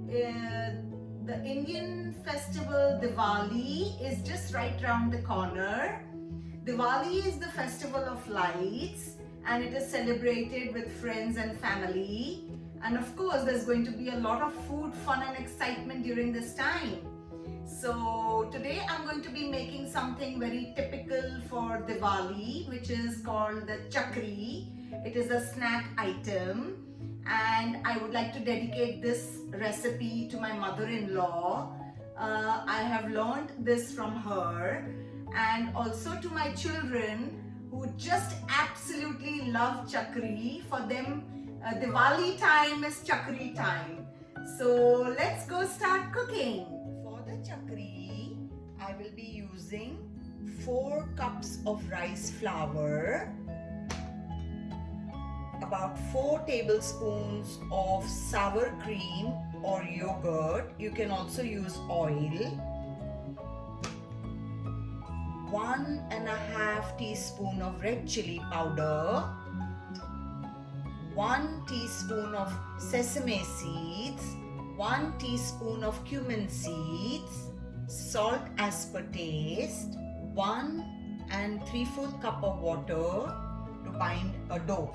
the Indian festival Diwali is just right round the corner. Diwali is the festival of lights and it is celebrated with friends and family. And of course, there's going to be a lot of food, fun and excitement during this time. So today I'm going to be making something very typical for Diwali, which is called the chakri. It is a snack item and I would like to dedicate this recipe to my mother-in-law. I have learned this from her, and also to my children who just absolutely love chakri. For them, Diwali time is chakri time. So let's go start cooking. For the chakri, I will be using 4 cups of rice flour, about 4 tablespoons of sour cream or yogurt. You can also use oil. 1.5 teaspoon of red chili powder, 1 teaspoon of sesame seeds, 1 teaspoon of cumin seeds, salt as per taste, 1 3/4 cup of water to bind a dough.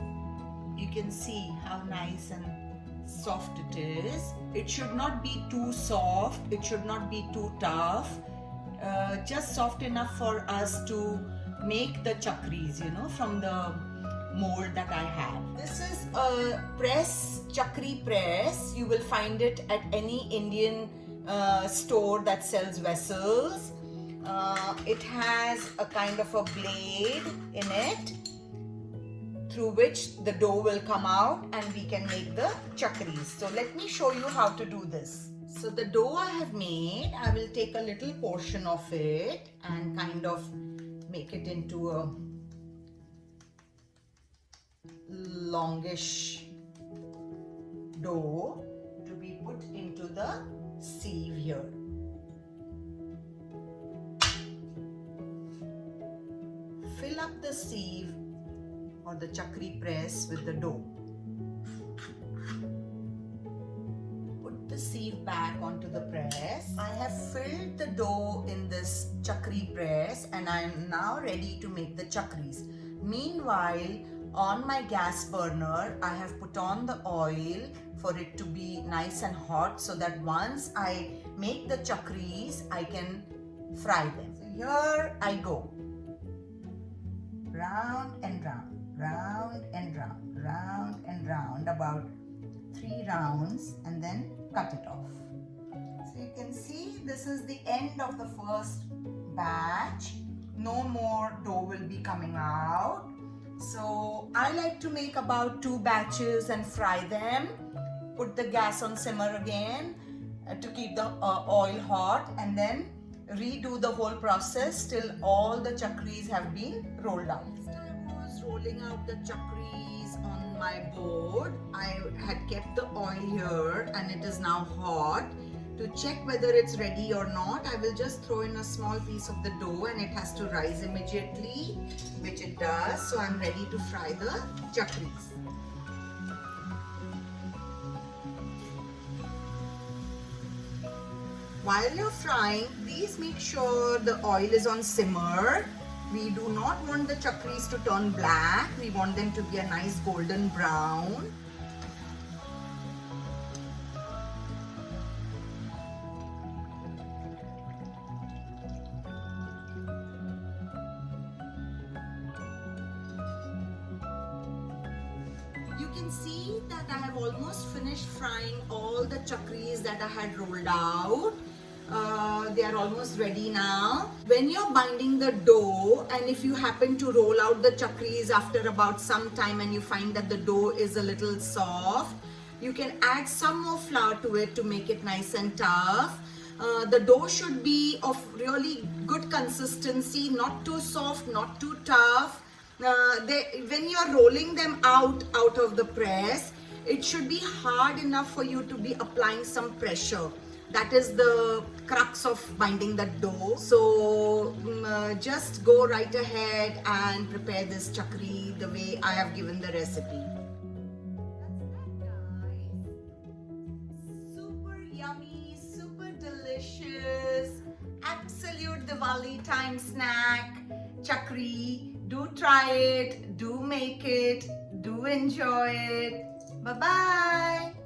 You can see how nice and soft it is. It should not be too soft, it should not be too tough. Just soft enough for us to make the chakris, from the mold that I have. This is a chakri press. You will find it at any Indian store that sells vessels. It has a kind of a blade in it through which the dough will come out and we can make the chakris. So let me show you how to do this. So the dough I have made, I will take a little portion of it and kind of make it into a longish dough to be put into the sieve here. Fill up the sieve or the chakri press with the dough. The sieve back onto the press. I have filled the dough in this chakri press and I am now ready to make the chakris. Meanwhile, on my gas burner, I have put on the oil for it to be nice and hot so that once I make the chakris, I can fry them. So here I go. Round and round, round and round, round and round, about 3 rounds, and then cut it off. So you can see this is the end of the first batch. No more dough will be coming out. So I like to make about 2 batches and fry them. Put the gas on simmer again to keep the oil hot, and then redo the whole process till all the chakris have been rolled out. I was rolling out the chakris on my board. I had kept the oil here and it is now hot. To check whether it's ready or not, I will just throw in a small piece of the dough and it has to rise immediately, which it does. So I'm ready to fry the chakris. While you're frying, please make sure the oil is on simmer. We do not want the chakris to turn black. We want them to be a nice golden brown. You can see that I have almost finished frying all the chakris that I had rolled out. They are almost ready now. When you're binding the dough, and if you happen to roll out the chakris after about some time and you find that the dough is a little soft, you can add some more flour to it to make it nice and tough. The dough should be of really good consistency, not too soft, not too tough. When you're rolling them out of the press, it should be hard enough for you to be applying some pressure. That is the crux of binding the dough. So just go right ahead and prepare this chakri the way I have given the recipe. Super yummy, super delicious, absolute Diwali time snack. Chakri, do try it, do make it, do enjoy it. Bye-bye.